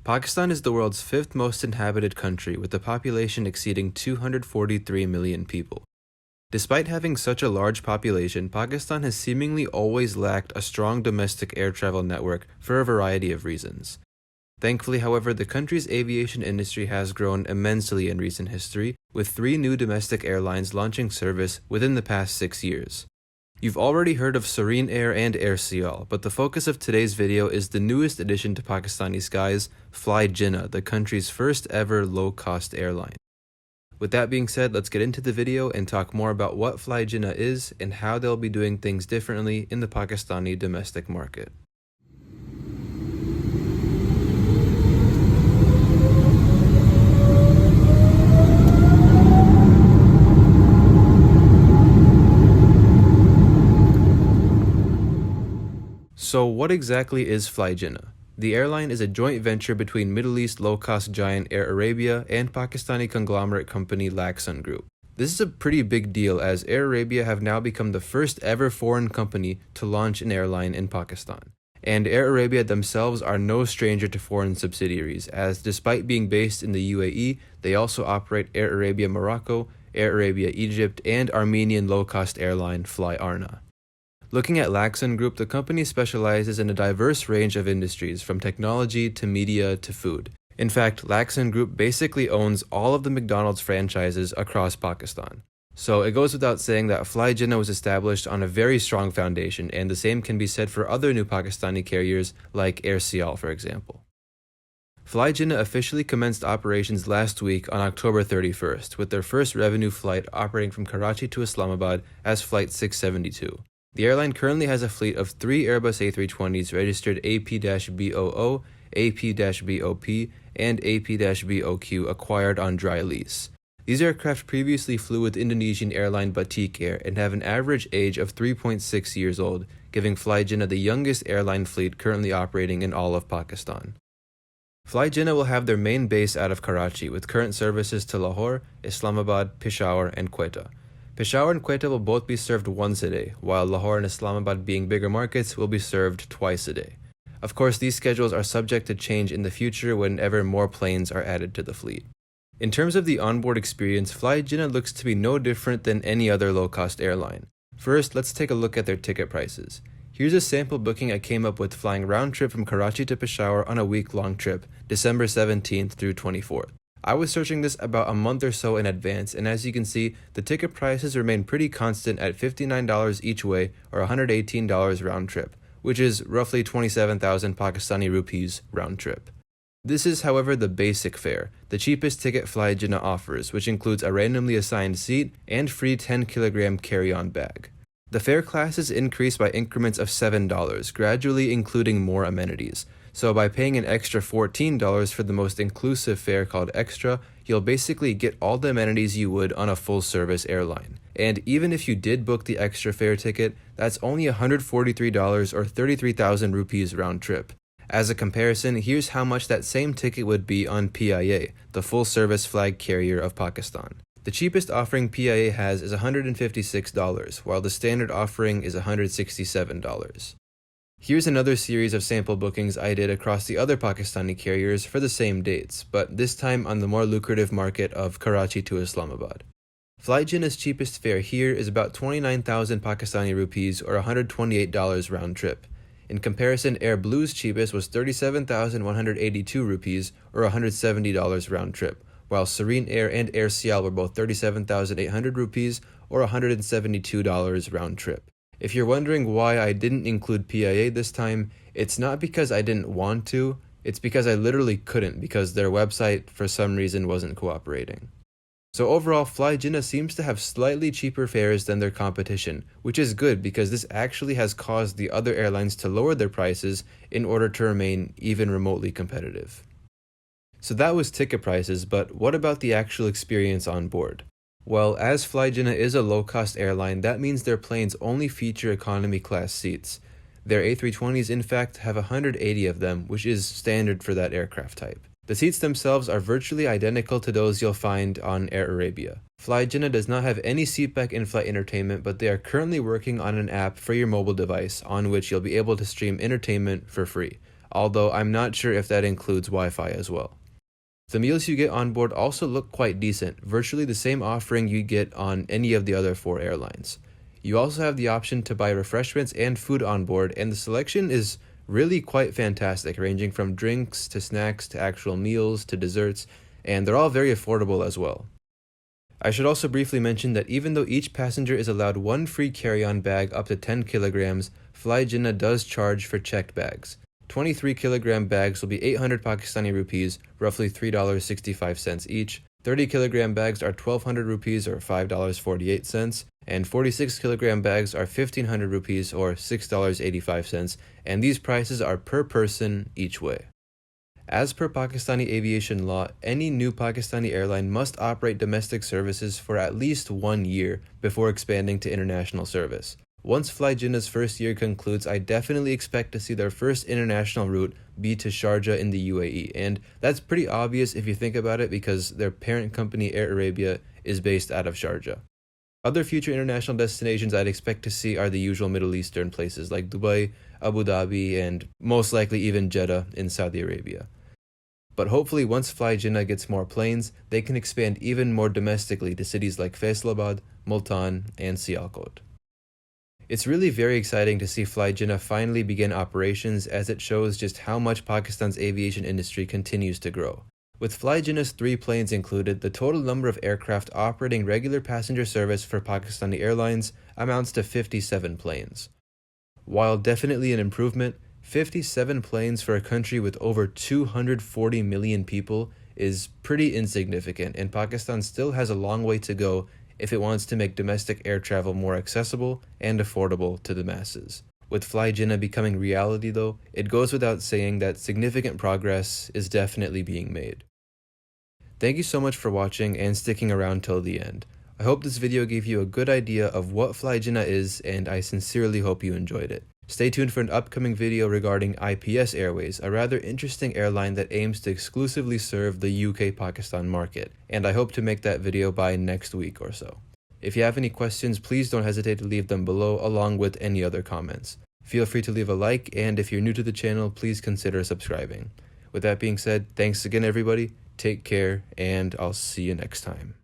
Pakistan is the world's fifth most inhabited country with a population exceeding 243 million people. Despite having such a large population, Pakistan has seemingly always lacked a strong domestic air travel network for a variety of reasons. Thankfully, however, the country's aviation industry has grown immensely in recent history, with 3 new domestic airlines launching service within the past 6 years. You've already heard of Serene Air and Air Sial, but the focus of today's video is the newest addition to Pakistani skies, Fly Jinnah, the country's first ever low-cost airline. With that being said, let's get into the video and talk more about what Fly Jinnah is and how they'll be doing things differently in the Pakistani domestic market. So what exactly is Fly Jinnah? The airline is a joint venture between Middle East low-cost giant Air Arabia and Pakistani conglomerate company Lakson Group. This is a pretty big deal as Air Arabia have now become the first ever foreign company to launch an airline in Pakistan. And Air Arabia themselves are no stranger to foreign subsidiaries, as despite being based in the UAE, they also operate Air Arabia Morocco, Air Arabia Egypt, and Armenian low-cost airline Fly Arna. Looking at Lakson Group, the company specializes in a diverse range of industries from technology to media to food. In fact, Lakson Group basically owns all of the McDonald's franchises across Pakistan. So it goes without saying that Fly Jinnah was established on a very strong foundation, and the same can be said for other new Pakistani carriers like Air Sial, for example. Fly Jinnah officially commenced operations last week on October 31st, with their first revenue flight operating from Karachi to Islamabad as Flight 672. The airline currently has a fleet of 3 Airbus A320s registered AP-BOO, AP-BOP, and AP-BOQ acquired on dry lease. These aircraft previously flew with Indonesian airline Batik Air and have an average age of 3.6 years old, giving Fly Jinnah the youngest airline fleet currently operating in all of Pakistan. Fly Jinnah will have their main base out of Karachi, with current services to Lahore, Islamabad, Peshawar, and Quetta. Peshawar and Quetta will both be served once a day, while Lahore and Islamabad, being bigger markets, will be served twice a day. Of course, these schedules are subject to change in the future whenever more planes are added to the fleet. In terms of the onboard experience, Fly Jinnah looks to be no different than any other low-cost airline. First, let's take a look at their ticket prices. Here's a sample booking I came up with flying round trip from Karachi to Peshawar on a week-long trip, December 17th through 24th. I was searching this about a month or so in advance, and as you can see, the ticket prices remain pretty constant at $59 each way or $118 round trip, which is roughly 27,000 Pakistani rupees round trip. This is, however, the basic fare, the cheapest ticket Fly Jinnah offers, which includes a randomly assigned seat and free 10-kilogram carry-on bag. The fare classes increase by increments of $7, gradually including more amenities. So by paying an extra $14 for the most inclusive fare called Extra, you'll basically get all the amenities you would on a full-service airline. And even if you did book the extra fare ticket, that's only $143 or 33,000 rupees round trip. As a comparison, here's how much that same ticket would be on PIA, the full-service flag carrier of Pakistan. The cheapest offering PIA has is $156, while the standard offering is $167. Here's another series of sample bookings I did across the other Pakistani carriers for the same dates, but this time on the more lucrative market of Karachi to Islamabad. Fly Jinnah's cheapest fare here is about 29,000 Pakistani rupees or $128 round trip. In comparison, Airblue's cheapest was 37,182 rupees or $170 round trip, while Serene Air and Air Sial were both 37,800 rupees or $172 round trip. If you're wondering why I didn't include PIA this time, it's not because I didn't want to, it's because I literally couldn't because their website for some reason wasn't cooperating. So overall, Fly Jinnah seems to have slightly cheaper fares than their competition, which is good because this actually has caused the other airlines to lower their prices in order to remain even remotely competitive. So that was ticket prices, but what about the actual experience on board? Well, as Fly Jinnah is a low-cost airline, that means their planes only feature economy class seats. Their A320s, in fact, have 180 of them, which is standard for that aircraft type. The seats themselves are virtually identical to those you'll find on Air Arabia. Fly Jinnah does not have any seatback in-flight entertainment, but they are currently working on an app for your mobile device on which you'll be able to stream entertainment for free. although I'm not sure if that includes Wi-Fi as well. The meals you get on board also look quite decent, virtually the same offering you get on any of the other 4 airlines. You also have the option to buy refreshments and food on board, and the selection is really quite fantastic, ranging from drinks to snacks to actual meals to desserts, and they're all very affordable as well. I should also briefly mention that even though each passenger is allowed 1 free carry-on bag up to 10 kilograms, Fly Jinnah does charge for checked bags. 23 kilogram bags will be 800 Pakistani rupees, roughly $3.65 each. 30 kilogram bags are 1200 rupees or $5.48, and 46 kilogram bags are 1500 rupees or $6.85, and these prices are per person each way. As per Pakistani aviation law, any new Pakistani airline must operate domestic services for at least 1 year before expanding to international service. Once Fly Jinnah's first year concludes, I definitely expect to see their first international route be to Sharjah in the UAE, and that's pretty obvious if you think about it because their parent company Air Arabia is based out of Sharjah. Other future international destinations I'd expect to see are the usual Middle Eastern places like Dubai, Abu Dhabi, and most likely even Jeddah in Saudi Arabia. But hopefully once Fly Jinnah gets more planes, they can expand even more domestically to cities like Islamabad, Multan, and Sialkot. It's really very exciting to see Fly Jinnah finally begin operations, as it shows just how much Pakistan's aviation industry continues to grow. With Fly Jinnah's 3 planes included, the total number of aircraft operating regular passenger service for Pakistani Airlines amounts to 57 planes. While definitely an improvement, 57 planes for a country with over 240 million people is pretty insignificant, and Pakistan still has a long way to go if it wants to make domestic air travel more accessible and affordable to the masses. With Fly Jinnah becoming reality though, it goes without saying that significant progress is definitely being made. Thank you so much for watching and sticking around till the end. I hope this video gave you a good idea of what Fly Jinnah is, and I sincerely hope you enjoyed it. Stay tuned for an upcoming video regarding IPS Airways, a rather interesting airline that aims to exclusively serve the UK-Pakistan market, and I hope to make that video by next week or so. If you have any questions, please don't hesitate to leave them below along with any other comments. Feel free to leave a like, and if you're new to the channel, please consider subscribing. With that being said, thanks again everybody, take care, and I'll see you next time.